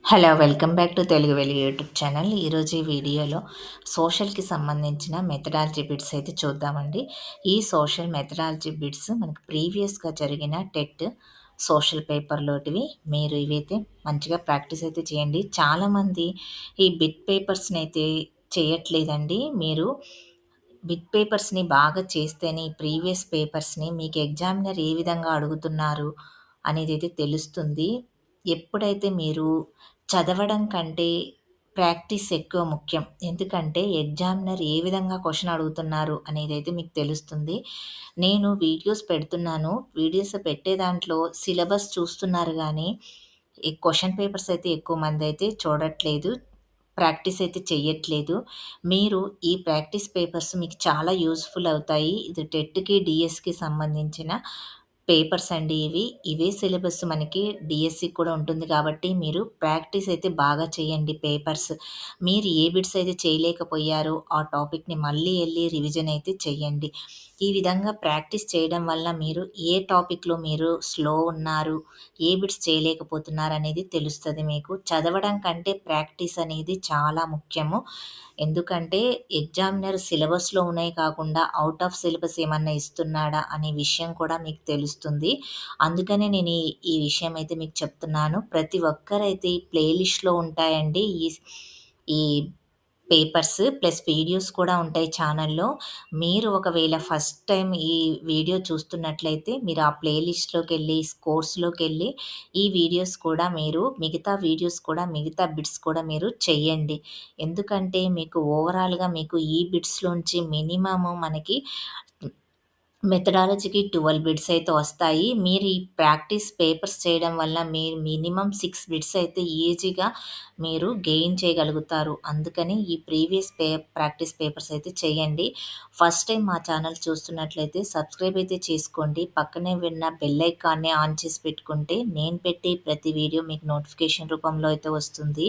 Hello! Welcome back to Telugu వెలుగు YouTube channel. ఈరోజు ఈ వీడియోలో సోషల్‌కి సంబంధించిన మెథడాలజీ బిట్స్ అయితే చూద్దామండి. ఈ సోషల్ మెథడాలజీ బిట్స్ మనకు ప్రీవియస్‌గా జరిగిన టెట్ సోషల్ పేపర్‌లోటివి. మీరు ఇవైతే మంచిగా ప్రాక్టీస్ అయితే చేయండి. చాలామంది ఈ బిట్ పేపర్స్‌నైతే చేయట్లేదండి. మీరు బిట్ పేపర్స్‌ని బాగా చేస్తేనే ఈ ప్రీవియస్ పేపర్స్‌ని మీకు ఎగ్జామినర్ ఏ విధంగా అడుగుతున్నారు అనేదైతే తెలుస్తుంది. ఎప్పుడైతే మీరు చదవడం కంటే ప్రాక్టీస్ ఎక్కువ ముఖ్యం. ఎందుకంటే ఎగ్జామినర్ ఏ విధంగా క్వెషన్ అడుగుతున్నారు అనేదైతే మీకు తెలుస్తుంది. నేను వీడియోస్ పెడుతున్నాను. వీడియోస్ పెట్టే దాంట్లో సిలబస్ చూస్తున్నారు గానీ, ఈ క్వెషన్ పేపర్స్ అయితే ఎక్కువ మందైతే చూడట్లేదు. ప్రాక్టీస్ అయితే చెయ్యట్లేదు. మీరు ఈ ప్రాక్టీస్ పేపర్స్ మీకు చాలా యూజ్‌ఫుల్ అవుతాయి. ఇది టెట్‌కి, డీఎస్‌కి సంబంధించిన పేపర్స్ అండి ఇవి. ఇవే సిలబస్ మనకి డీఎస్‌కి కూడా ఉంటుంది కాబట్టి మీరు ప్రాక్టీస్ అయితే బాగా చేయండి పేపర్స్. మీరు ఏ బిట్స్ అయితే చేయలేకపోయారో ఆ టాపిక్‌ని మళ్ళీ ఎళ్లి రివిజన్ అయితే చెయ్యండి. ఈ విధంగా ప్రాక్టీస్ చేయడం వల్ల మీరు ఏ టాపిక్‌లో మీరు స్లో ఉన్నారు, ఏ బిట్స్ చేయలేకపోతున్నారనేది తెలుస్తది మీకు. చదవడం కంటే ప్రాక్టీస్ అనేది చాలా ముఖ్యము. ఎందుకంటే ఎగ్జామినర్ సిలబస్‌లో ఉన్నయి కాకుండా ఔట్ ఆఫ్ సిలబస్ ఏమన్నా ఇస్తున్నాడా అనే విషయం కూడా మీకు తెలుస్తుంది. అందుకనే నేను ఈ విషయం అయితే మీకు చెప్తున్నాను. ప్రతి ఒక్కరైతే ఈ ప్లే లిస్ట్‌లో ఉంటాయండి. ఈ పేపర్స్ ప్లస్ వీడియోస్ కూడా ఉంటాయి ఛానల్‌లో. మీరు ఒకవేళ ఫస్ట్ టైమ్ ఈ వీడియో చూస్తున్నట్లయితే మీరు ఆ ప్లే లిస్ట్‌లోకెళ్ళి, కోర్స్‌లోకెళ్ళి ఈ వీడియోస్ కూడా మీరు మిగతా వీడియోస్ కూడా మిగతా బిట్స్ కూడా మీరు చెయ్యండి. ఎందుకంటే మీకు ఓవరాల్‌గా మీకు ఈ బిట్స్‌లోంచి మినిమమ్ మనకి మెథడాలజీకి 12 బిట్స్ అయితే వస్తాయి. మీరు ఈ ప్రాక్టీస్ పేపర్స్ చేయడం వల్ల మీరు మినిమమ్ 6 బిట్స్ అయితే ఈజీగా మీరు గెయిన్ చేయగలుగుతారు. అందుకని ఈ ప్రీవియస్ ప్రాక్టీస్ పేపర్స్ అయితే చేయండి. ఫస్ట్ టైం మా ఛానల్ చూస్తున్నట్లయితే సబ్స్క్రైబ్ అయితే చేసుకోండి. పక్కనే ఉన్న బెల్ ఐకాన్‌ని ఆన్ చేసి పెట్టుకుంటే నేను పెట్టే ప్రతి వీడియో మీకు నోటిఫికేషన్ రూపంలో అయితే వస్తుంది.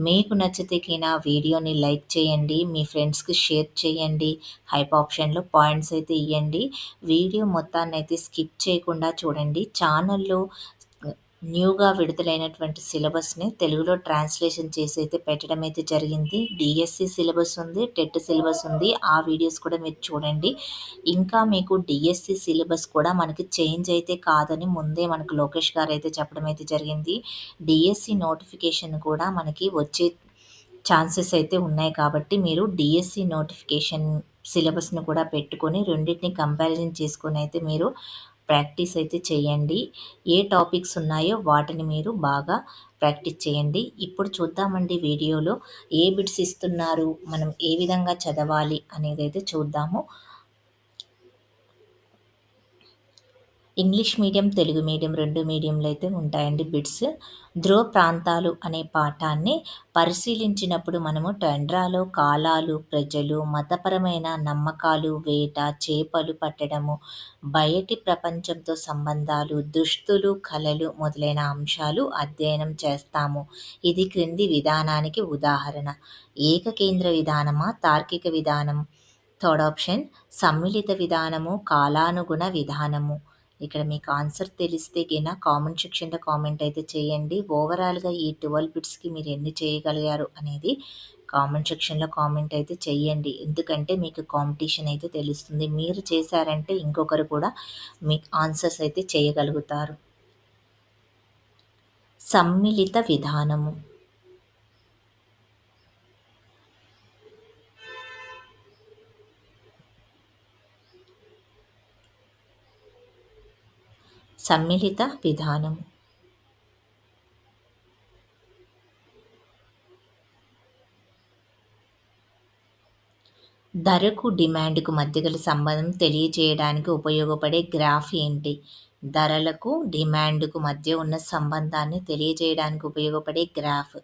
మీకు నచ్చితే గిన వీడియోని లైక్ చేయండి. మీ ఫ్రెండ్స్‌కి షేర్ చేయండి. హైప్ ఆప్షన్‌లో పాయింట్స్ అయితే ఇయ్యండి. వీడియో మొత్తాన్నయితే స్కిప్ చేయకుండా చూడండి. ఛానల్‌లో న్యూగా విడుదలైనటువంటి సిలబస్‌ని తెలుగులో ట్రాన్స్‌లేషన్ చేసి అయితే పెట్టడం అయితే జరిగింది. డీఎస్సీ సిలబస్ ఉంది, టెట్ సిలబస్ ఉంది. ఆ వీడియోస్ కూడా మీరు చూడండి. ఇంకా మీకు డీఎస్సీ సిలబస్ కూడా మనకి చేంజ్ అయితే కాదని ముందే మనకు లోకేష్ గారైతే చెప్పడం అయితే జరిగింది. డీఎస్సీ నోటిఫికేషన్ కూడా మనకి వచ్చే ఛాన్సెస్ అయితే ఉన్నాయి కాబట్టి మీరు డీఎస్సీ నోటిఫికేషన్ సిలబస్‌ని కూడా పెట్టుకొని రెండిటిని కంపారిజన్ చేసుకొనైతే మీరు ప్రాక్టీస్ అయితే చేయండి. ఏ టాపిక్స్ ఉన్నాయో వాటిని మీరు బాగా ప్రాక్టీస్ చేయండి. ఇప్పుడు చూద్దామండి వీడియోలో ఏ బిట్స్ ఇస్తున్నారు, మనం ఏ విధంగా చదవాలి అనేదైతే చూద్దాము. ఇంగ్లీష్ మీడియం, తెలుగు మీడియం 2 మీడియంలో అయితే ఉంటాయండి బిట్స్. ధ్రువ ప్రాంతాలు అనే పాఠాన్ని పరిశీలించినప్పుడు మనము టండ్రాలో కాలాలు, ప్రజలు, మతపరమైన నమ్మకాలు, వేట, చేపలు పట్టడము, బయటి ప్రపంచంతో సంబంధాలు, దుస్తులు, కళలు మొదలైన అంశాలు అధ్యయనం చేస్తాము. ఇది క్రింది విధానానికి ఉదాహరణ. ఏకకేంద్ర విధానమా? తార్కిక విధానం? థర్డ్ ఆప్షన్ సమ్మిళిత విధానము, కాలానుగుణ విధానము. ఇక్కడ మీకు ఆన్సర్ తెలిస్తే గిన కామెంట్ సెక్షన్‌లో కామెంట్ అయితే చేయండి. ఓవరాల్‌గా ఈ 12 బిట్స్‌కి మీరు ఎన్ని చేయగలిగారు అనేది కామెంట్ సెక్షన్‌లో కామెంట్ అయితే చేయండి. ఎందుకంటే మీకు కాంపిటీషన్ అయితే తెలుస్తుంది. మీరు చేశారంటే ఇంకొకరు కూడా మీకు ఆన్సర్స్ అయితే చేయగలుగుతారు. సమ్మిళిత విధానము. సమ్మిళిత విధానం. ధరకు, డిమాండ్‌కు మధ్య గల సంబంధం తెలియజేయడానికి ఉపయోగపడే గ్రాఫ్ ఏంటి? ధరలకు, డిమాండ్‌కు మధ్య ఉన్న సంబంధాన్ని తెలియజేయడానికి ఉపయోగపడే గ్రాఫ్.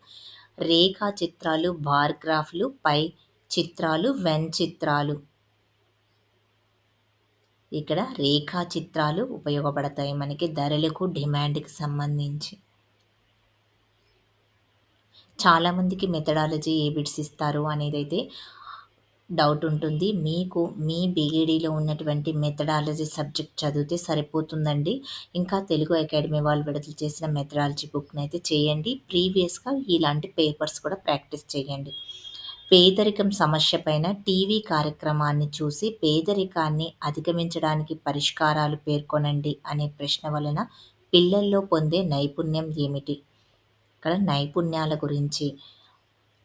రేఖా చిత్రాలు, బార్ గ్రాఫ్‌లు, పై చిత్రాలు, వెన్ చిత్రాలు. ఇక్కడ రేఖా చిత్రాలు ఉపయోగపడతాయి మనకి ధరలకు, డిమాండ్‌కి సంబంధించి. చాలామందికి మెథడాలజీ ఏ బిట్స్ ఇస్తారు అనేదైతే డౌట్ ఉంటుంది. మీకు మీ బీఈడీలో ఉన్నటువంటి మెథడాలజీ సబ్జెక్ట్ చదివితే సరిపోతుందండి. ఇంకా తెలుగు అకాడమీ వాళ్ళు విడుదల చేసిన మెథడాలజీ బుక్‌నైతే చేయండి. ప్రీవియస్‌గా ఇలాంటి పేపర్స్ కూడా ప్రాక్టీస్ చేయండి. పేదరికం సమస్య పైన టీవీ కార్యక్రమాన్ని చూసి పేదరికాన్ని అధిగమించడానికి పరిష్కారాలు పేర్కొనండి అనే ప్రశ్న వలన పిల్లల్లో పొందే నైపుణ్యం ఏమిటి? ఇక్కడ నైపుణ్యాల గురించి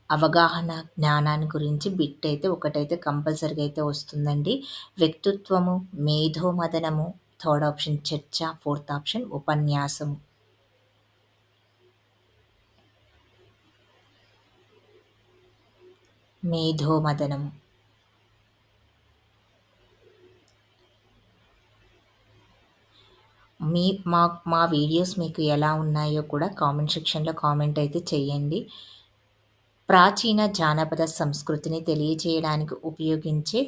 అవగాహన, జ్ఞానాన్ని గురించి బిట్ అయితే ఒకటైతే కంపల్సరీగా అయితే వస్తుందండి. వ్యక్తిత్వము, మేధోమథనము, థర్డ్ ఆప్షన్ చర్చ, ఫోర్త్ ఆప్షన్ ఉపన్యాసము. మేధోమథనము. మీ మా మా వీడియోస్ మీకు ఎలా ఉన్నాయో కూడా కామెంట్ సెక్షన్‌లో కామెంట్ అయితే చేయండి. ప్రాచీన జానపద సంస్కృతిని తెలియజేయడానికి ఉపయోగించే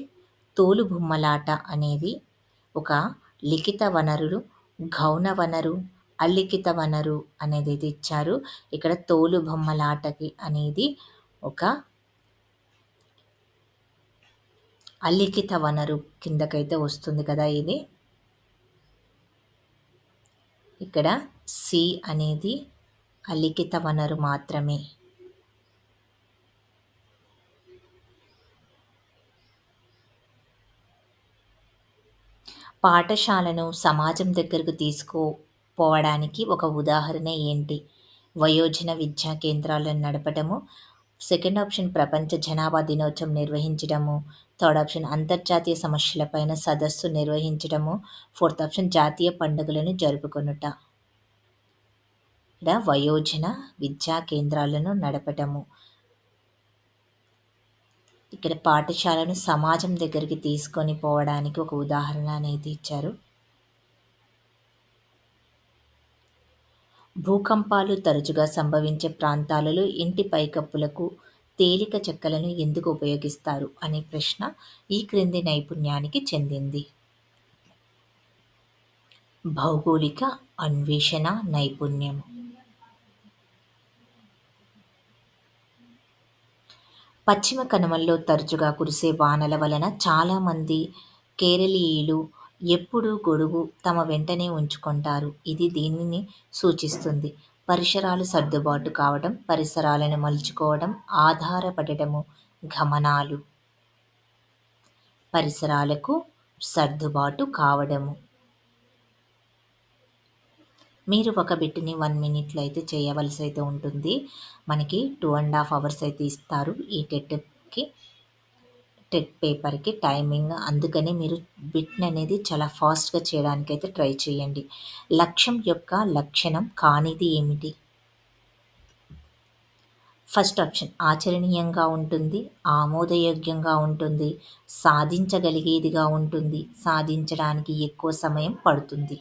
తోలుబొమ్మలాట అనేది ఒక లిఖిత వనరులు, గౌణ వనరు, అలిఖిత వనరు అనేదైతే ఇచ్చారు. ఇక్కడ తోలుబొమ్మలాటకి అనేది ఒక అలిఖిత వనరు కిందకైతే వస్తుంది కదా ఇది. ఇక్కడ సి అనేది అలిఖిత వనరు మాత్రమే. పాఠశాలను సమాజం దగ్గరకు తీసుకుపోవడానికి ఒక ఉదాహరణ ఏంటి? వయోజన విద్యా కేంద్రాలను నడపడము. సెకండ్ ఆప్షన్ ప్రపంచ జనాభా దినోత్సవం నిర్వహించడము. థర్డ్ ఆప్షన్ అంతర్జాతీయ సమస్యలపైన సదస్సు నిర్వహించడము. ఫోర్త్ ఆప్షన్ జాతీయ పండుగలను జరుపుకొనుట. ఇక్కడ వయోజన విద్యా కేంద్రాలను నడపటము. ఇక్కడ పాఠశాలను సమాజం దగ్గరికి తీసుకొని పోవడానికి ఒక ఉదాహరణ అనేది ఇచ్చారు. భూకంపాలు తరచుగా సంభవించే ప్రాంతాలలో ఇంటి పైకప్పులకు తేలిక చెక్కలను ఎందుకు ఉపయోగిస్తారు అనే ప్రశ్న ఈ క్రింది నైపుణ్యానికి చెందింది. భౌగోళిక అన్వేషణ నైపుణ్యం. పశ్చిమ కనుమల్లో తరచుగా కురిసే వానల వలన చాలామంది కేరళీయులు ఎప్పుడూ గొడుగు తమ వెంటనే ఉంచుకుంటారు. ఇది దీనిని సూచిస్తుంది. పరిసరాలు సర్దుబాటు కావడం, పరిసరాలను మలుచుకోవడం, ఆధారపడటము, గమనాలు. పరిసరాలకు సర్దుబాటు కావడము. మీరు ఒక బిట్‌ని 1 మినిట్‌లో అయితే చేయవలసి అయితే ఉంటుంది. మనకి 2½ అవర్స్ అయితే ఇస్తారు ఈ టెట్ పేపర్‌కి టైమింగ్. అందుకని మీరు బిట్‌ననేది చాలా ఫాస్ట్‌గా చేయడానికైతే ట్రై చేయండి. లక్ష్యం యొక్క లక్షణం కానిది ఏమిటి? ఫస్ట్ ఆప్షన్ ఆచరణీయంగా ఉంటుంది, ఆమోదయోగ్యంగా ఉంటుంది, సాధించగలిగేదిగా ఉంటుంది, సాధించడానికి ఎక్కువ సమయం పడుతుంది.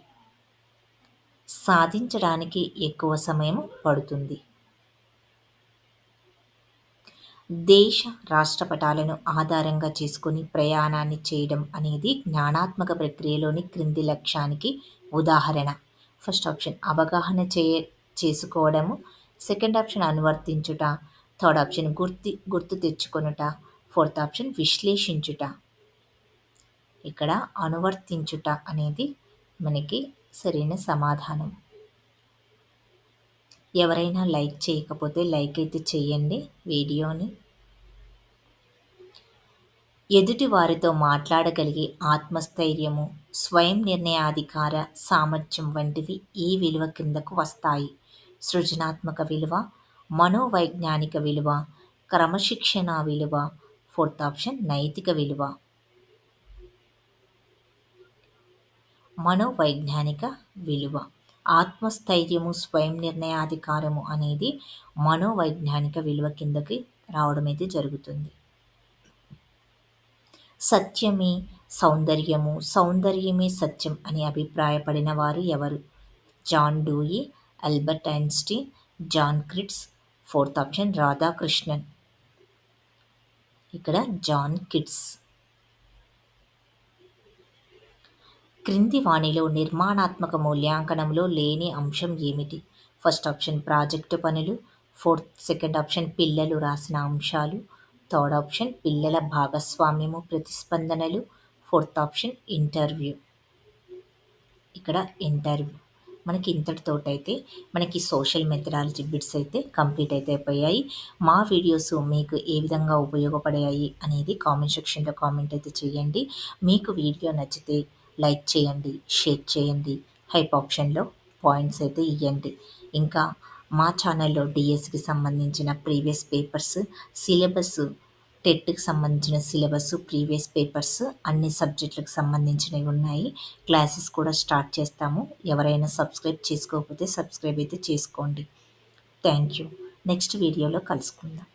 సాధించడానికి ఎక్కువ సమయం పడుతుంది. దేశ రాష్ట్రపటాలను ఆధారంగా చేసుకొని ప్రయాణాన్ని చేయడం అనేది జ్ఞానాత్మక ప్రక్రియలోని క్రింది లక్ష్యానికి ఉదాహరణ. ఫస్ట్ ఆప్షన్ అవగాహన చేసుకోవడము. సెకండ్ ఆప్షన్ అనువర్తించుట. థర్డ్ ఆప్షన్ గుర్తు తెచ్చుకొనుట. Fourth option విశ్లేషించుట. ఇక్కడ అనువర్తించుట అనేది మనకి సరైన సమాధానం. ఎవరైనా లైక్ చేయకపోతే లైక్ అయితే చేయండి వీడియోని. ఎదుటి వారితో మాట్లాడగలిగే ఆత్మస్థైర్యము, స్వయం నిర్ణయాధికార సామర్థ్యం వంటివి ఈ విలువ కిందకు వస్తాయి. సృజనాత్మక విలువ, మనోవైజ్ఞానిక విలువ, క్రమశిక్షణ విలువ. ఫోర్త్ ఆప్షన్ నైతిక విలువ. మనోవైజ్ఞానిక విలువ. ఆత్మస్థైర్యము, స్వయం నిర్ణయాధికారము అనేది మనోవైజ్ఞానిక విలువ కిందకి రావడం అయితే జరుగుతుంది. సత్యమే సౌందర్యము, సౌందర్యమే సత్యం అని అభిప్రాయపడిన వారు ఎవరు? John Dewey, Albert Einstein, John Keats. Fourth option Radhakrishnan. ఇక్కడ జాన్ కిట్స్. క్రింది వానిలో నిర్మాణాత్మక మూల్యాంకనంలో లేని అంశం ఏమిటి? ఫస్ట్ ఆప్షన్ ప్రాజెక్టు పనులు. సెకండ్ ఆప్షన్ పిల్లలు రాసిన అంశాలు. థర్డ్ ఆప్షన్ పిల్లల భాగస్వామ్యము ప్రతిస్పందనలు. Fourth option interview. ఇక్కడ ఇంటర్వ్యూ. మనకి ఇంతటితోటైతే మనకి సోషల్ మెథడాలజీ బిట్స్ అయితే కంప్లీట్ అయితే అయిపోయాయి. మా వీడియోస్ మీకు ఏ విధంగా ఉపయోగపడాయి అనేది కామెంట్ సెక్షన్లో కామెంట్ అయితే చేయండి. మీకు వీడియో నచ్చితే లైక్ చేయండి, షేర్ చేయండి, హైప్ ఆప్షన్లో పాయింట్స్ అయితే ఇవ్వండి. ఇంకా మా ఛానల్లో డిఎస్సికి సంబంధించిన ప్రీవియస్ పేపర్స్, సిలబస్, టెట్‌కి సంబంధించిన సిలబస్, ప్రీవియస్ పేపర్స్ అన్ని సబ్జెక్టులకు సంబంధించినవి ఉన్నాయి. క్లాసెస్ కూడా స్టార్ట్ చేస్తాము. ఎవరైనా సబ్స్క్రైబ్ చేసుకోకపోతే సబ్స్క్రైబ్ అయితే చేసుకోండి. Thank you. నెక్స్ట్ వీడియోలో కలుసుకుందాం.